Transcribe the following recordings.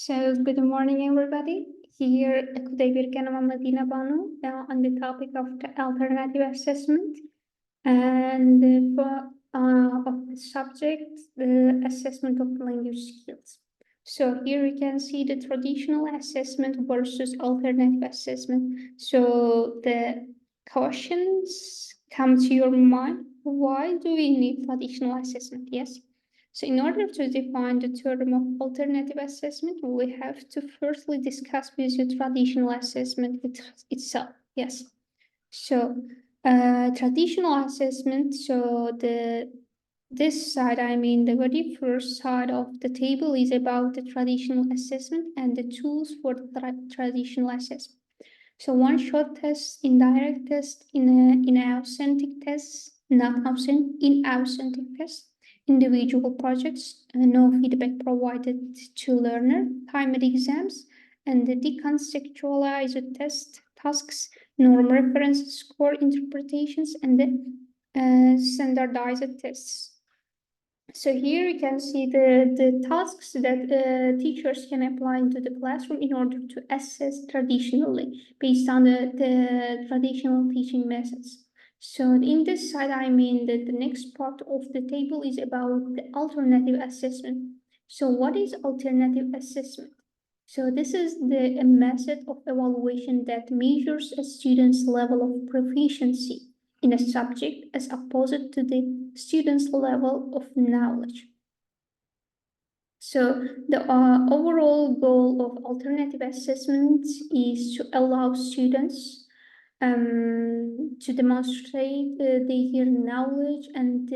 So, good morning, everybody. Here, Xudayberganova Madinabonu on the topic of the alternative assessment and of the subject, the assessment of language skills. So here we can see the traditional assessment versus alternative assessment. So the questions come to your mind. Why do we need traditional assessment? Yes. So in order to define the term of alternative assessment, we have to firstly discuss with you traditional assessment itself. Yes. So traditional assessment, so this side, I mean the very first side of the table is about the traditional assessment and the tools for the traditional assessment. So one-shot tests, indirect tests, in authentic tests, not in authentic tests, individual projects, no feedback provided to learner, timed exams, and the decontextualized tasks, norm reference score interpretations, and the standardized tests. So here you can see the tasks that teachers can apply into the classroom in order to assess traditionally based on the traditional teaching methods. So in this side, I mean that the next part of the table is about the alternative assessment. So what is alternative assessment? So this is a method of evaluation that measures a student's level of proficiency in a subject as opposed to the student's level of knowledge. So the overall goal of alternative assessment is to allow students to demonstrate their knowledge and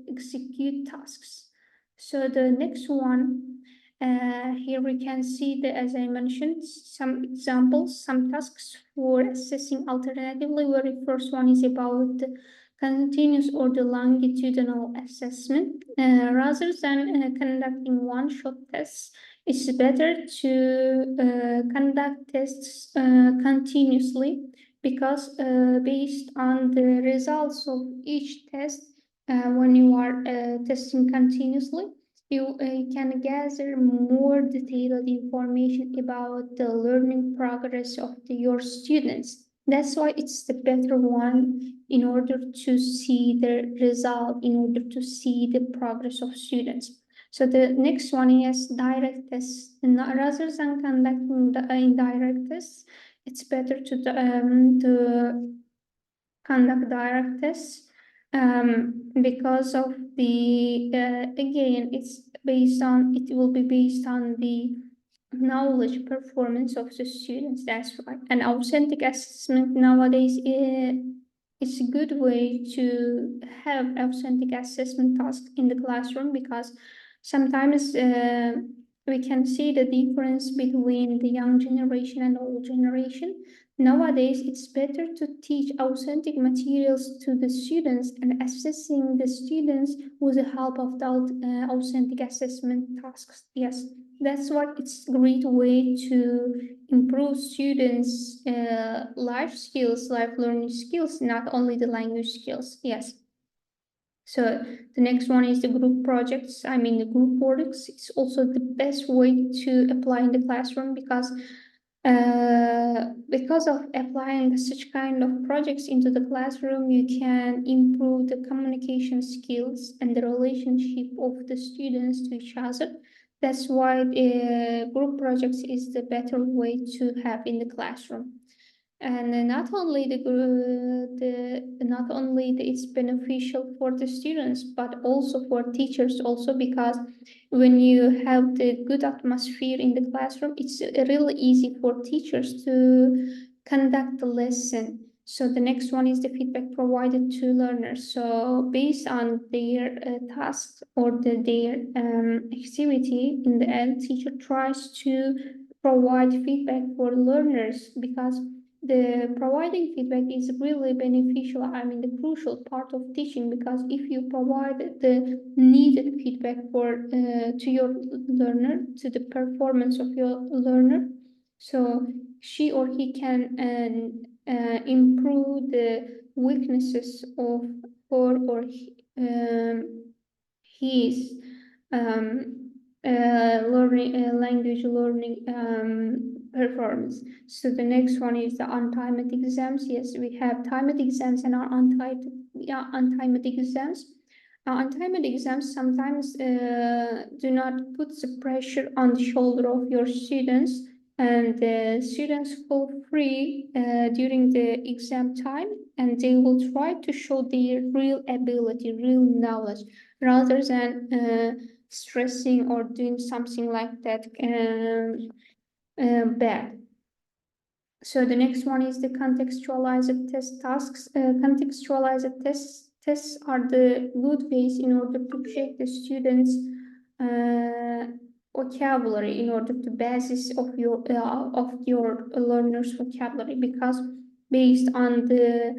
execute tasks. So the next one, here we can see that, as I mentioned, some examples, some tasks for assessing alternatively. Very first one is about the continuous or the longitudinal assessment. Rather than conducting one-shot tests, it's better to conduct tests continuously because based on the results of each test, when you are testing continuously, you can gather more detailed information about the learning progress of your students. That's why it's the better one in order to see the result, in order to see the progress of students. So the next one is direct tests. Rather than conducting the indirect tests, it's better to conduct direct tests because of the again it will be based on the knowledge performance of the students. That's right. An authentic assessment nowadays is a good way to have authentic assessment tasks in the classroom because sometimes we can see the difference between the young generation and old generation. Nowadays, it's better to teach authentic materials to the students and assessing the students with the help of the authentic assessment tasks. Yes, that's what it's a great way to improve students' life skills, life learning skills, not only the language skills. Yes. So the next one is the group projects. I mean, the group works. It's also the best way to apply in the classroom because of applying such kind of projects into the classroom, you can improve the communication skills and the relationship of the students to each other. That's why group projects is the better way to have in the classroom. And not only it's beneficial for the students, but also for teachers also, because when you have the good atmosphere in the classroom, it's really easy for teachers to conduct the lesson. So the next one is the feedback provided to learners. So based on their tasks or their activity, in the end, teacher tries to provide feedback for learners because the providing feedback is really beneficial. I mean, the crucial part of teaching, because if you provide the needed feedback to your learner, to the performance of your learner, so she or he can improve the weaknesses of her or his language learning performance. So the next one is the untimed exams. Yes, we have timed exams and our untimed exams. Untimed exams sometimes do not put the pressure on the shoulder of your students, and the students feel free during the exam time, and they will try to show their real ability, real knowledge, rather than stressing or doing something like that bad. So the next one is the contextualized test tasks. Contextualized tests are the good ways in order to check the students' uh, vocabulary, in order to basis of your learners' vocabulary, because based on the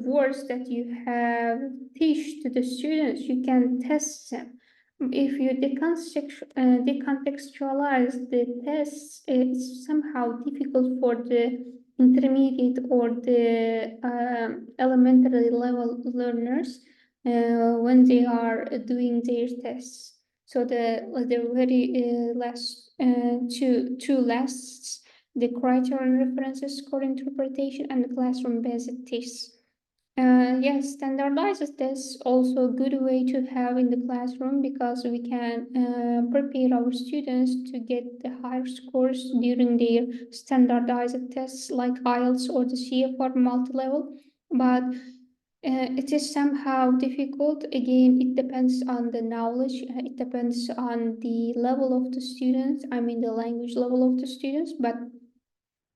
words that you have teach to the students, you can test them. If you decontextualize the tests, it's somehow difficult for the intermediate or the elementary level learners when they are doing their tests. So the very last two lasts, the criterion references, core interpretation, and the classroom-based tests. Yes, standardized tests also a good way to have in the classroom, because we can prepare our students to get the higher scores during their standardized tests like IELTS or the CFR multi-level. But it is somehow difficult. Again, it depends on the knowledge. It depends on the level of the students. I mean, the language level of the students. But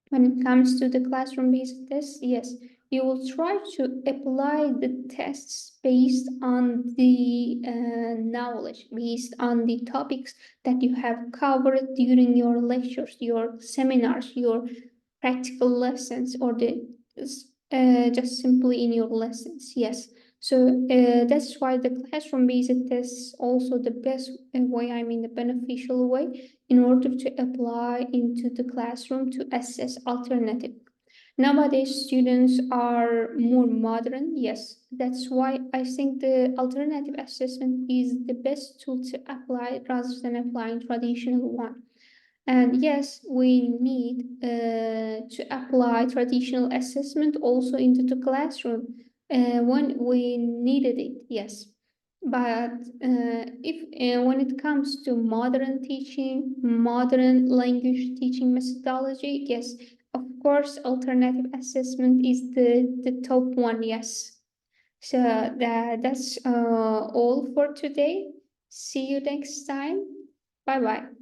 when it comes to the classroom-based tests, yes, you will try to apply the tests based on the knowledge, based on the topics that you have covered during your lectures, your seminars, your practical lessons, or the just simply in your lessons. Yes. So that's why the classroom-based tests also the best way, I mean the beneficial way, in order to apply into the classroom to assess alternative. Nowadays, students are more modern. Yes, that's why I think the alternative assessment is the best tool to apply rather than applying traditional one. And yes, we need to apply traditional assessment also into the classroom when we needed it, yes. But if when it comes to modern teaching, modern language teaching methodology, yes, of course, alternative assessment is the top one, yes. So that's all for today. See you next time. Bye bye.